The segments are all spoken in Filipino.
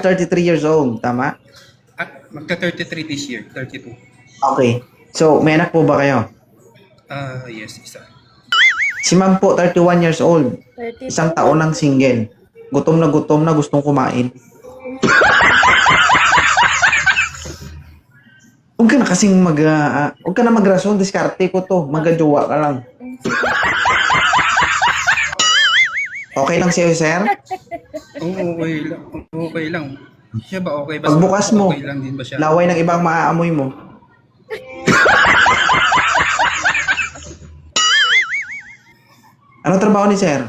33 years old, tama? At magka-33 this year, 32. Okay. So, may anak po ba kayo? Yes, isa. Si ma'am po, 31 years old. 32. Isang taon ng single. Gutom na gustong kumain. Huwag ka na kasing huwag ka na magrason, diskarte ko to. Magajowa ka lang. Okay lang sa'yo, sir? Oo, okay lang. Okay lang. Siya ba okay ba? Pagbukas mo, Okay lang din ba siya? laway ng ibang maaamoy mo. Ano trabaho ni sir?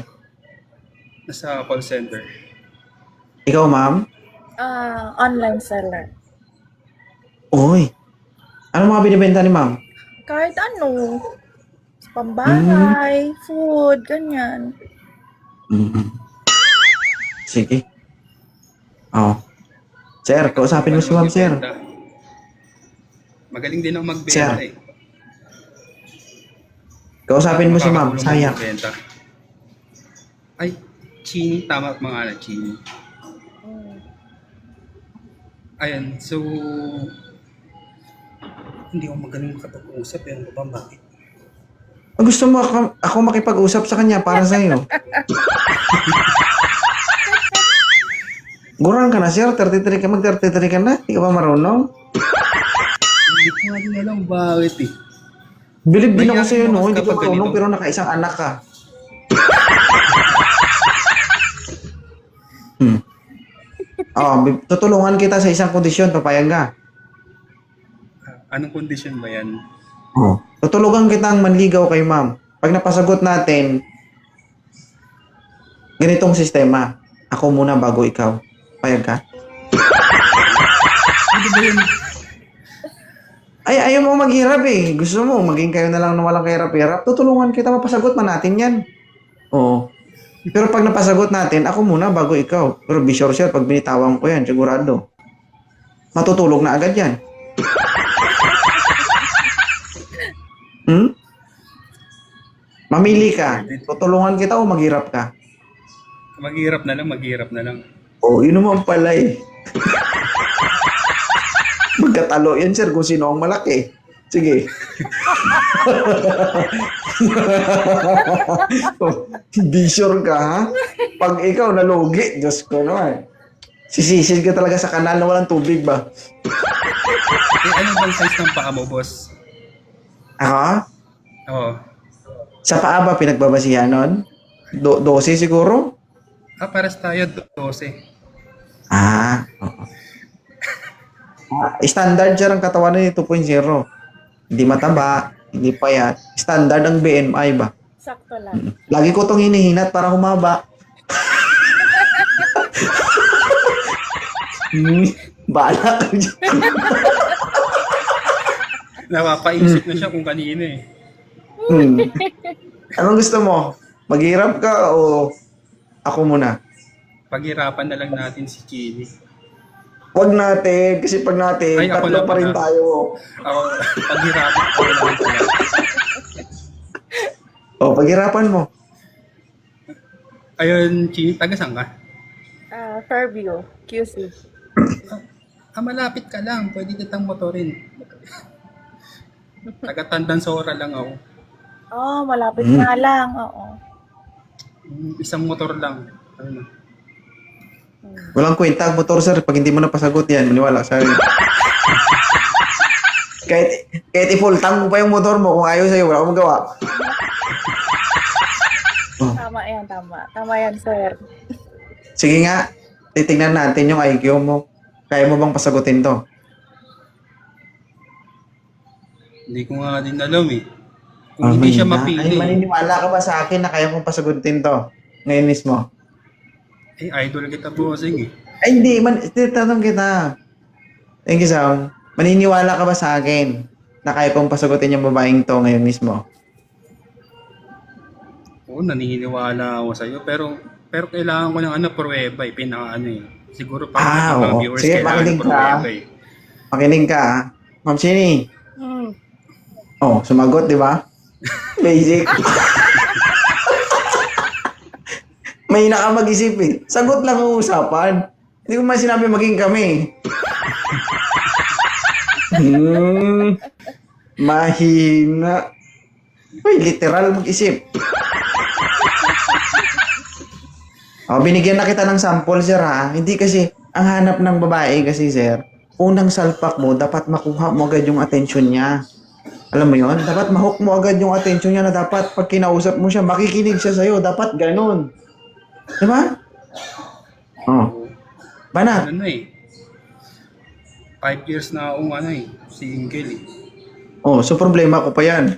Nasa call center. Ikaw, ma'am? Online seller. Uy. Ano mga binibenta ni ma'am? Kahit ano. Pambahay, food, ganyan. Sige. Oh. Sir, kausapin mo si ma'am, sir. Magaling din ako magbenta Sir. eh. Kausapin mo si ma'am, Makakatulong sayang. magbenta. Ay, Chini. Tama mga anak, Chini. Ayan, so... Hindi ako magaling makapag-usap. Ano ba, bakit? Gusto mo ako makipag-usap sa kanya para sa'yo? Gurang ka na, sir. 33 ka, mag-33 ka na. Hindi ka pa marunong. Hindi ko nga din alam bakit eh. Bilib din ako Mahihain sa'yo, ako no? Hindi ka kapag marunong ganito. pero nakaisang anak ka. Tutulungan kita sa isang kondisyon, papayag ka. Anong kondisyon ba yan? Tutulungan kitang manligaw kay ma'am. Pag napasagot natin, ganitong sistema. Ako muna bago ikaw. Payag ka? Ano ba yun? Ay, ayaw mo maghirap eh. Gusto mo, maging kayo na lang na walang kahirap-hirap. Tutulungan kita, mapasagot man natin yan. Oo. Pero pag napasagot natin, ako muna bago ikaw. Pero be sure, sir, pag binitawan ko yan, sigurado. Matutulog na agad yan. Mamili ka. Tutulungan kita o maghirap ka? Maghirap na lang. Oo, yun naman pala eh. Magkatalo yan, sir, kung sino ang malaki. Sige. Be sure ka, ha? Pag ikaw nalugi, Diyos ko naman. Sisisid ka talaga sa kanal na walang tubig ba? Eh, ano bang size ng paa mo, boss? Ako? Oo. Sa paa ba pinagbabasihan nun? 12 siguro? Pares tayo, 12. Oo. Standard siya ang katawan ni 2.0. Hindi mataba, hindi payat. Standard ang BMI ba? Sakto lang. Lagi ko tong hinihinat para humaba. Bahala ka dyan. Napapaisip na siya kung kanino eh. Anong gusto mo? Maghirap ka o ako muna? Paghirapan na lang natin si Chini. Wag natin, kasi pag natin, Ay, ako tatlo lang pa rin pala. tayo. Ako, paghirapan ko na lang pala. Paghirapan mo. Ayun, Chini, taga saan ka? Fairview, QC. Malapit ka lang. Pwede kitang motorin. Taga Tandansora lang ako. Malapit na lang. Oo. Isang motor lang. Ano? Walang kwenta ang motor, sir. Pag hindi mo napasagot yan, maniwala sa akin. kahit i-full tank mo pa yung motor mo, kung ayaw sa'yo, wala akong magawa. Tama yan, tama. Tama yan, sir. Sige nga, titignan natin yung IQ mo. Kaya mo bang pasagutin to? Hindi ko nga din alam eh. Kung hindi siya mapili. Ay, maniniwala ka ba sa akin na kaya kong pasagutin to? Ngayon mismo. Eh, idol kita bossing eh. Ay, hindi. Titanong kita. Thank you, Sam. Maniniwala ka ba sa akin na kaya kong pasagutin yung babaeng to ngayon mismo? Oo, naniniwala ako sa'yo. Pero kailangan ko ng pruweba eh. Pinaka eh. Siguro para mga Oo. viewers Sige, kailangan makinig ng ka. pruweba eh. Makinig ka, ha? Ma'am Shini. Sumagot, di ba? Basic. May ka mag-isip eh. Sagot lang ang usapan. Hindi ko man sinabi maging kami. Mahina. Uy, literal mag-isip. Binigyan na kita ng sample, sir, ha? Hindi kasi, ang hanap ng babae kasi, sir, unang salpak mo, dapat makuha mo agad yung attention niya. Alam mo yon? Dapat mahook mo agad yung attention niya na dapat pag kinausap mo siya, makikinig siya sa'yo. Dapat ganun. Diba? Oh. Banat. Ano eh. 5 years na akong single eh. Oh, so problema ko pa yan.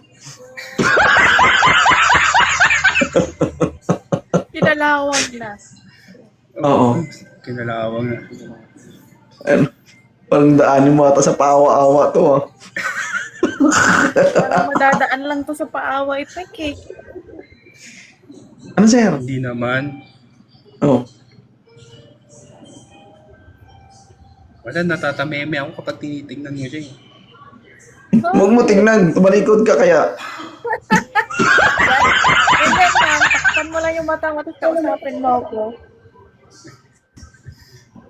Pinalawag na. Oo. Kinalawang na. Ano? Parang daanin mo ata sa paawa-awa to, ah. Parang madadaan lang to sa paawa ito, cake. Ano, sir? Hindi naman. Oh. Wala, natatameme ako kapag tinitingnan mo siya eh. Huwag mo tingnan. Tumalikod ka kaya. Ganyan lang. Takpan mo lang yung mata mo tapos kausapin mo ako.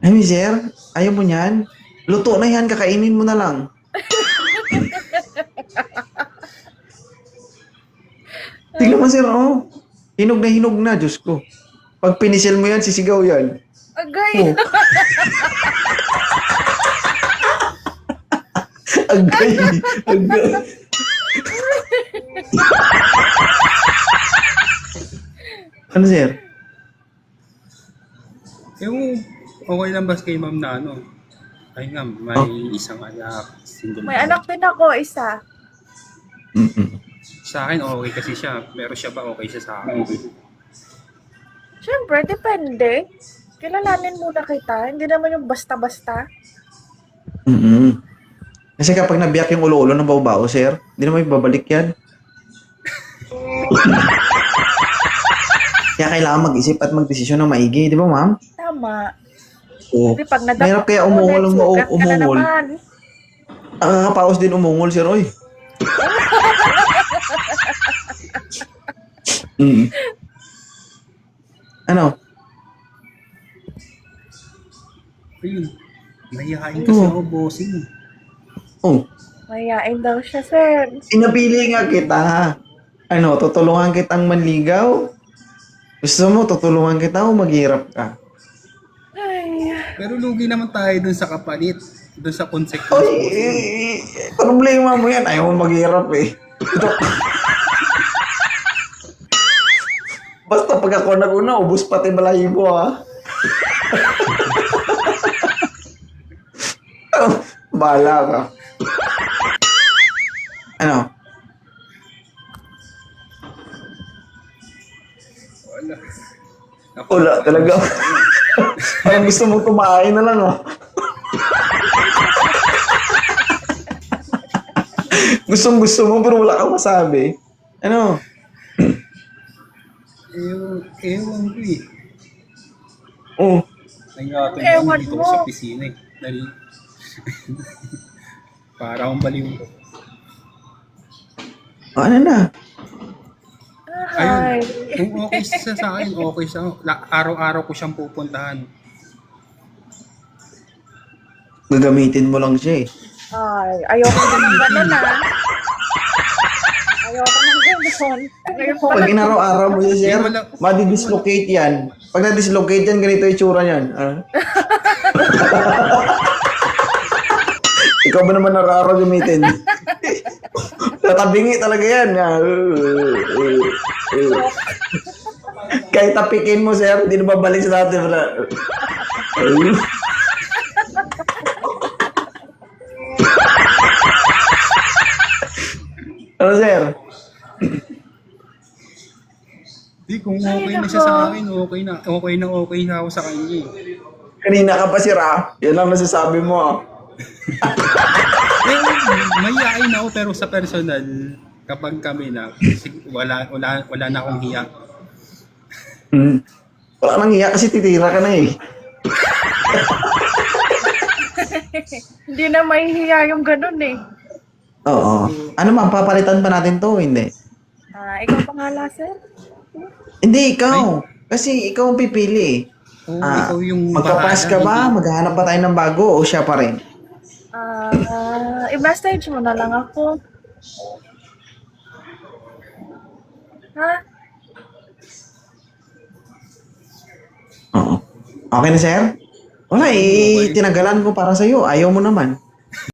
Ay, sir, ayaw mo niyan? Luto na yan, kakainin mo na lang. Tingnan mo, sir, oh. Hinog na, Diyos ko. Pag pinisil mo yan, sisigaw yan. Agay! Oh. Agay. Agay. Ano, sir? Yung okay lang ba kay ma'am na ay nga, may isang anak, single May mom. anak din ako, isa. Mm-mm. Sa akin okay kasi siya, pero siya ba okay siya sa akin? Siyempre, depende. Kilalanin muna kita. Hindi naman yung basta-basta. Mm-mm. Kasi kapag nabiyak yung ulo-ulo ng baw-bao, sir, hindi naman babalik yan. Kaya kailangan mag-isip at mag-desisyon ng maigi, di ba, ma'am? Tama. Oo. Kasi pag nadapa Mahirap kaya ka umungol ulit, ng sugat ka na umungol. naman. Nakakapaos din umungol, sir, oy. Mm. Ano? Ayun, mahihain kasi ako, bossing. Oh, Mayayain daw siya, sir. pinapili nga kita. Ano, tutulungan kitang manligaw? Gusto mo, tutulungan kita o maghirap ka? Ay, Pero lugi naman tayo dun sa kapalit, dun sa consequence. Oy, problema mo yan. Ayaw mo maghirap eh. Ito. Basta pag ako nag-una, ubus pati balahibo, ha? Bahala ka. Ano? Wala. Wala talaga. Parang gusto mo kumain na lang, oh. Gustong-gusto mo pero wala kang masabi. Ano? Ewan ko eh. Oh. Nangyatong Ewan dito mo. ko sa pisina eh. Dahil para akong baliw. Ano na? ay. Ayun, kung okay siya sa akin, okay siya. Araw-araw ko siyang pupuntahan. Gagamitin mo lang siya eh. Ay, ayoko na ng gano'n, ha? Ayoko ng gano'n. Ngayon pa Pag lang. inaraw-araw mo siya, sir, Wala. madi-dislocate yan. Pag na-dislocate yan, ganito yung tsura niyan. Ah. Ikaw ba naman araw-araw gamitin? Tatabingi talaga yan. Kahit tapikin mo, sir, hindi na babalik sa dati. Ano, sir? Di, kung okay na siya sa akin, okay na ako sa kanya eh. Kanina ka pa, sir, ah. Yan lang nasasabi mo, ah. Mahihain ako pero sa personal, kapag kami na, wala na akong hiya. Wala nang hiya kasi titira ka na eh. Hindi na mahihiya yung gano'n, eh. Oo. Ano ma'am, papalitan pa natin to, hindi? Ikaw pangalan, sir? Hindi, ikaw. Kasi ikaw ang pipili eh. O ikaw yung Magpapas ka ba? hindi- Maghahanap ba tayo ng bago o siya pa rin? I-message mo na lang ako. Ha? Oo. Okay na, sir? Wala, tinagalan ko para sa'yo. Ayaw mo naman.